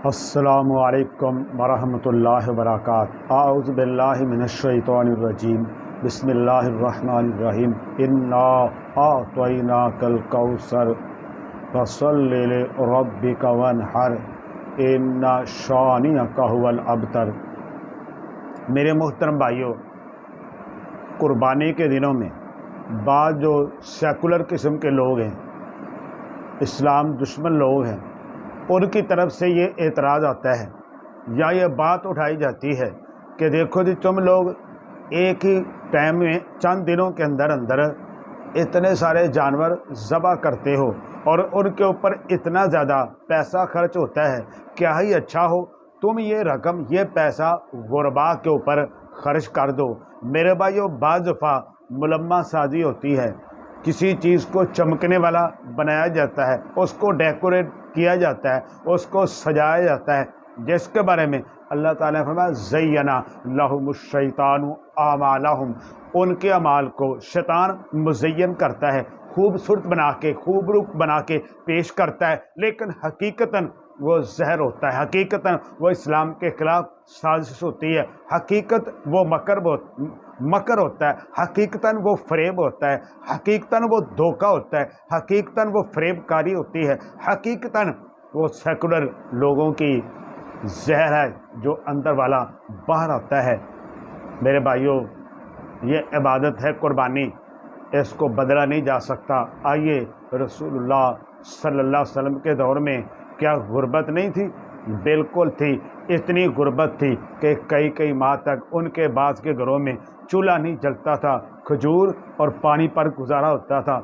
السلام علیکم ورحمۃ اللہ وبرکاتہ۔ اعوذ باللہ من الشیطان الرجیم، بسم اللہ الرحمن الرحیم۔ انا اعطیناک الکوثر فصل لربک وانحر ان شانئک ھو الابتر۔ میرے محترم بھائیوں، قربانی کے دنوں میں بعض جو سیکولر قسم کے لوگ ہیں، اسلام دشمن لوگ ہیں، ان کی طرف سے یہ اعتراض آتا ہے یا یہ بات اٹھائی جاتی ہے کہ دیکھو جی، تم لوگ ایک ہی ٹائم میں چند دنوں کے اندر اتنے سارے جانور ذبح کرتے ہو اور ان کے اوپر اتنا زیادہ پیسہ خرچ ہوتا ہے، کیا ہی اچھا ہو تم یہ رقم، یہ پیسہ غرباء کے اوپر خرچ کر دو۔ میرے بھائیو، بعض دفعہ ملمہ سازی ہوتی ہے، کسی چیز کو چمکنے والا بنایا جاتا ہے، اس کو ڈیکوریٹ کیا جاتا ہے، اس کو سجایا جاتا ہے، جس کے بارے میں اللہ تعالیٰ نے فرمایا زینا لہم الشیطان اعمالہم، ان کے اعمال کو شیطان مزین کرتا ہے، خوبصورت بنا کے، خوبرو بنا کے پیش کرتا ہے، لیکن حقیقتاً وہ زہر ہوتا ہے، حقیقتاً وہ اسلام کے خلاف سازش ہوتی ہے، حقیقت وہ مکر ہوتا ہے، حقیقتاً وہ فریب ہوتا ہے، حقیقتاً وہ دھوکہ ہوتا ہے، حقیقتاً وہ فریب کاری ہوتی ہے، حقیقتاً وہ سیکولر لوگوں کی زہر ہے جو اندر والا باہر آتا ہے۔ میرے بھائیوں، یہ عبادت ہے قربانی، اس کو بدلا نہیں جا سکتا۔ آئیے، رسول اللہ صلی اللہ علیہ وسلم کے دور میں کیا غربت نہیں تھی؟ بالکل تھی۔ اتنی غربت تھی کہ کئی ماہ تک ان کے بعض کے گھروں میں چولہا نہیں جلتا تھا، کھجور اور پانی پر گزارا ہوتا تھا۔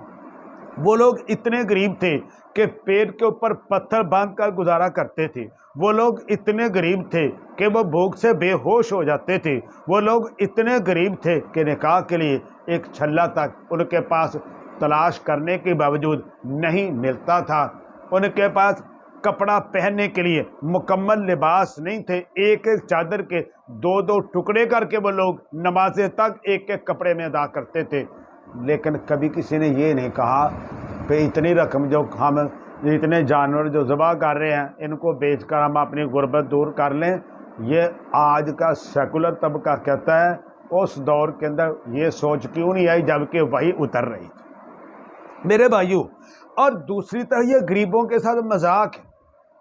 وہ لوگ اتنے غریب تھے کہ پیٹ کے اوپر پتھر باندھ کر گزارا کرتے تھے۔ وہ لوگ اتنے غریب تھے کہ وہ بھوک سے بے ہوش ہو جاتے تھے۔ وہ لوگ اتنے غریب تھے کہ نکاح کے لیے ایک چھلا تک ان کے پاس تلاش کرنے کے باوجود نہیں ملتا تھا۔ ان کے پاس کپڑا پہننے کے لیے مکمل لباس نہیں تھے۔ ایک چادر کے دو ٹکڑے کر کے وہ لوگ نمازیں تک ایک کپڑے میں ادا کرتے تھے۔ لیکن کبھی کسی نے یہ نہیں کہا کہ اتنی رقم جو ہم اتنے جانور جو ذبح کر رہے ہیں، ان کو بیچ کر ہم اپنی غربت دور کر لیں۔ یہ آج کا سیکولر طبقہ کہتا ہے اس دور کے اندر یہ سوچ کیوں نہیں آئی جبکہ وہی اتر رہی تھی۔ میرے بھائیوں، اور دوسری طرح یہ غریبوں کے ساتھ مذاق ہے،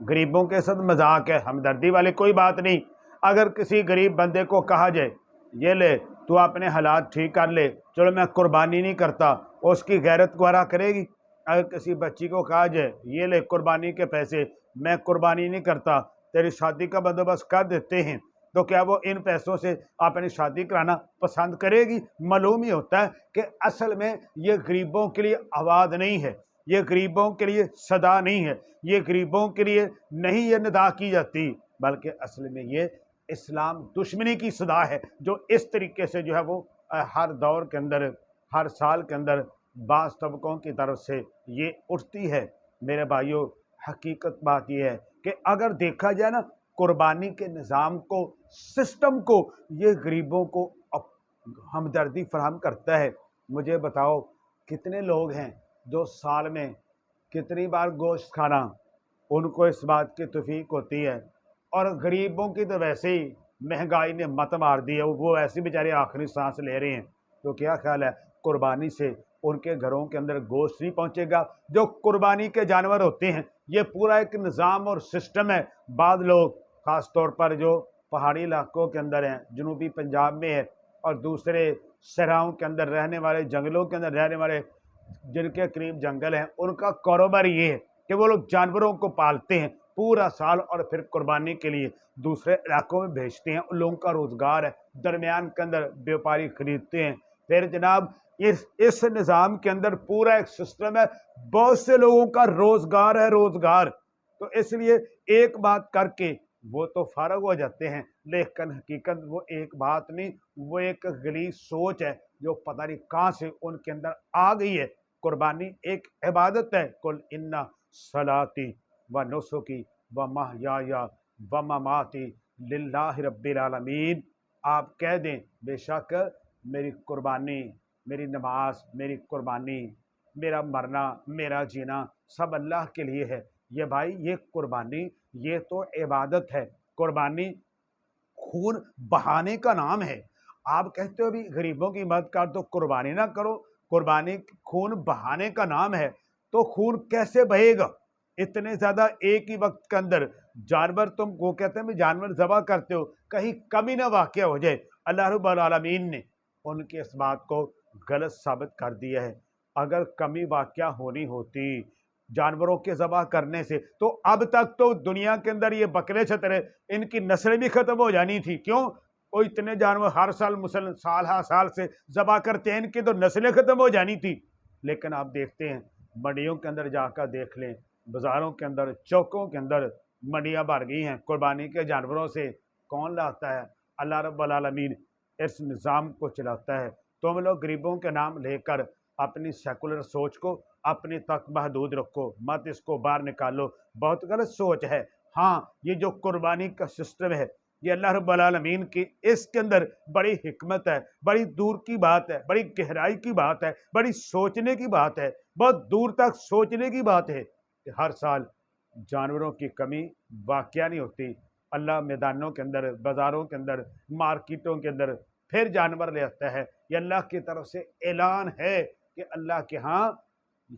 غریبوں کے ساتھ مذاق ہے، ہمدردی والی کوئی بات نہیں۔ اگر کسی غریب بندے کو کہا جائے یہ لے تو اپنے حالات ٹھیک کر لے، چلو میں قربانی نہیں کرتا، اس کی غیرت گوارا کرے گی؟ اگر کسی بچی کو کہا جائے یہ لے قربانی کے پیسے، میں قربانی نہیں کرتا، تیری شادی کا بندوبست کر دیتے ہیں، تو کیا وہ ان پیسوں سے اپنی شادی کرانا پسند کرے گی؟ معلوم ہی ہوتا ہے کہ اصل میں یہ غریبوں کے لیے آواز نہیں ہے، یہ غریبوں کے لیے صدا نہیں ہے، یہ غریبوں کے لیے نہیں یہ ندا کی جاتی، بلکہ اصل میں یہ اسلام دشمنی کی صدا ہے، جو اس طریقے سے جو ہے وہ ہر دور کے اندر، ہر سال کے اندر بعض طبقوں کی طرف سے یہ اٹھتی ہے۔ میرے بھائیوں، حقیقت بات یہ ہے کہ اگر دیکھا جائے نا، قربانی کے نظام کو، سسٹم کو، یہ غریبوں کو ہمدردی فراہم کرتا ہے۔ مجھے بتاؤ کتنے لوگ ہیں جو سال میں کتنی بار گوشت کھانا ان کو اس بات کی توفیق ہوتی ہے، اور غریبوں کی تو ویسے ہی مہنگائی نے مت مار دی ہے، وہ ایسے بیچارے آخری سانس لے رہے ہیں۔ تو کیا خیال ہے، قربانی سے ان کے گھروں کے اندر گوشت نہیں پہنچے گا؟ جو قربانی کے جانور ہوتے ہیں، یہ پورا ایک نظام اور سسٹم ہے۔ بعض لوگ خاص طور پر جو پہاڑی علاقوں کے اندر ہیں، جنوبی پنجاب میں ہے، اور دوسرے صحراؤں کے اندر رہنے والے، جنگلوں کے اندر رہنے والے، جن کے قریب جنگل ہیں، ان کا کاروبار یہ ہے کہ وہ لوگ جانوروں کو پالتے ہیں پورا سال اور پھر قربانی کے لیے دوسرے علاقوں میں بھیجتے ہیں۔ ان لوگوں کا روزگار ہے، درمیان کے اندر بیوپاری خریدتے ہیں۔ پھر جناب اس نظام کے اندر پورا ایک سسٹم ہے، بہت سے لوگوں کا روزگار ہے، روزگار۔ تو اس لیے ایک بات کر کے وہ تو فارغ ہو جاتے ہیں، لیکن حقیقت وہ ایک بات نہیں، وہ ایک غلیظ سوچ ہے جو پتہ نہیں کہاں سے ان کے اندر آ گئی ہے۔ قربانی ایک عبادت ہے۔ قل ان صلاتی و نسکی و محیای و مماتی للہ رب العالمین۔ آپ کہہ دیں بے شک میری قربانی، میری نماز، میری قربانی، میرا مرنا، میرا جینا سب اللہ کے لیے ہے۔ یہ بھائی، یہ قربانی یہ تو عبادت ہے۔ قربانی خون بہانے کا نام ہے۔ آپ کہتے ہو بھی غریبوں کی مدد کر تو قربانی نہ کرو، قربانی خون بہانے کا نام ہے، تو خون کیسے بہے گا؟ اتنے زیادہ ایک ہی وقت کے اندر جانور، تم کو کہتے ہیں جانور ذبح کرتے ہو، کہیں کمی نہ واقع ہو جائے۔ اللہ رب العالمین نے ان کی اس بات کو غلط ثابت کر دیا ہے۔ اگر کمی واقع ہونی ہوتی جانوروں کے ذبح کرنے سے تو اب تک تو دنیا کے اندر یہ بکرے چھترے ان کی نسلیں بھی ختم ہو جانی تھی۔ کیوں؟ وہ اتنے جانور ہر سال سال ہر سال سے ذبح کرتے ہیں، ان کی تو نسلیں ختم ہو جانی تھی۔ لیکن آپ دیکھتے ہیں منڈیوں کے اندر جا کر دیکھ لیں، بازاروں کے اندر، چوکوں کے اندر منڈیاں بھر گئی ہیں قربانی کے جانوروں سے۔ کون لاتا ہے؟ اللہ رب العالمین اس نظام کو چلاتا ہے۔ تم لوگ غریبوں کے نام لے کر اپنی سیکولر سوچ کو اپنے تک محدود رکھو، مت اس کو باہر نکالو، بہت غلط سوچ ہے۔ ہاں، یہ جو قربانی کا سسٹم ہے، یہ اللہ رب العالمین کی اس کے اندر بڑی حکمت ہے، بڑی دور کی بات ہے، بڑی گہرائی کی بات ہے، بڑی سوچنے کی بات ہے، بہت دور تک سوچنے کی بات ہے کہ ہر سال جانوروں کی کمی واقع نہیں ہوتی۔ اللہ میدانوں کے اندر، بازاروں کے اندر، مارکیٹوں کے اندر پھر جانور لے آتا ہے۔ یہ اللہ کی طرف سے اعلان ہے کہ اللہ کے ہاں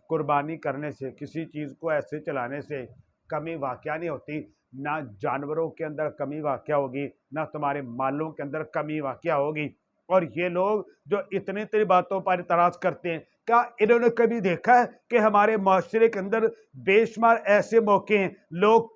قربانی کرنے سے، کسی چیز کو ایسے چلانے سے کمی واقع نہیں ہوتی۔ نہ جانوروں کے اندر کمی واقع ہوگی، نہ تمہارے مالوں کے اندر کمی واقع ہوگی۔ اور یہ لوگ جو اتنی تری باتوں پر اعتراض کرتے ہیں، کیا انہوں نے کبھی دیکھا ہے کہ ہمارے معاشرے کے اندر بے شمار ایسے موقع ہیں، لوگ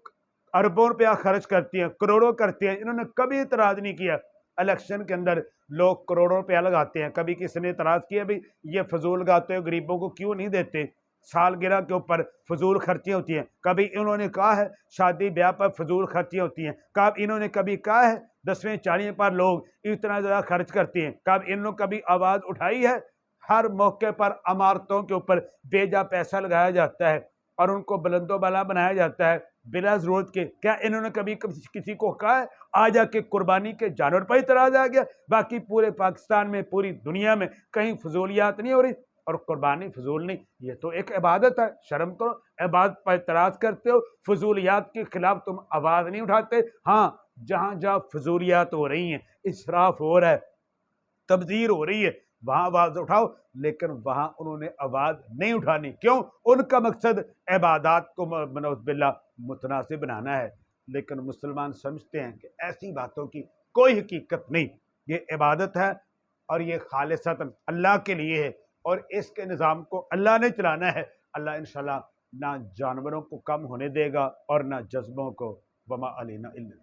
اربوں روپیہ خرچ کرتے ہیں، کروڑوں کرتے ہیں، انہوں نے کبھی اعتراض نہیں کیا؟ الیکشن کے اندر لوگ کروڑوں روپیہ لگاتے ہیں، کبھی کسی نے اعتراض کیا بھی یہ فضول لگاتے ہو، غریبوں کو کیوں نہیں دیتے؟ سالگرہ کے اوپر فضول خرچیاں ہوتی ہیں، کبھی انہوں نے کہا ہے شادی بیاہ پر فضول خرچیاں ہوتی ہیں؟ کب انہوں نے کبھی کہا ہے 10ویں چاڑیے پر لوگ اتنا زیادہ خرچ کرتے ہیں؟ کب انہوں نے کبھی آواز اٹھائی ہے؟ ہر موقع پر عمارتوں کے اوپر بے جا پیسہ لگایا جاتا ہے اور ان کو بلند و بالا بنایا جاتا ہے بلا ضرورت کے۔ کیا انہوں نے کبھی کسی کو کہا ہے آ جا کے قربانی کے جانور پر اعتراض آ گیا؟ باقی پورے پاکستان میں، پوری دنیا میں کہیں فضولیات نہیں ہو رہی، اور قربانی فضول نہیں، یہ تو ایک عبادت ہے۔ شرم کرو، عبادت پر اعتراض کرتے ہو، فضولیات کے خلاف تم آواز نہیں اٹھاتے۔ ہاں، جہاں جہاں فضولیات ہو رہی ہیں، اسراف ہو رہا ہے، تبذیر ہو رہی ہے، وہاں آواز اٹھاؤ، لیکن وہاں انہوں نے آواز نہیں اٹھانی۔ کیوں؟ ان کا مقصد عبادات کو نعوذ باللہ متناسب بنانا ہے۔ لیکن مسلمان سمجھتے ہیں کہ ایسی باتوں کی کوئی حقیقت نہیں، یہ عبادت ہے اور یہ خالصتاً اللہ کے لیے ہے، اور اس کے نظام کو اللہ نے چلانا ہے۔ اللہ انشاءاللہ نہ جانوروں کو کم ہونے دے گا اور نہ جذبوں کو۔ وما علینا الا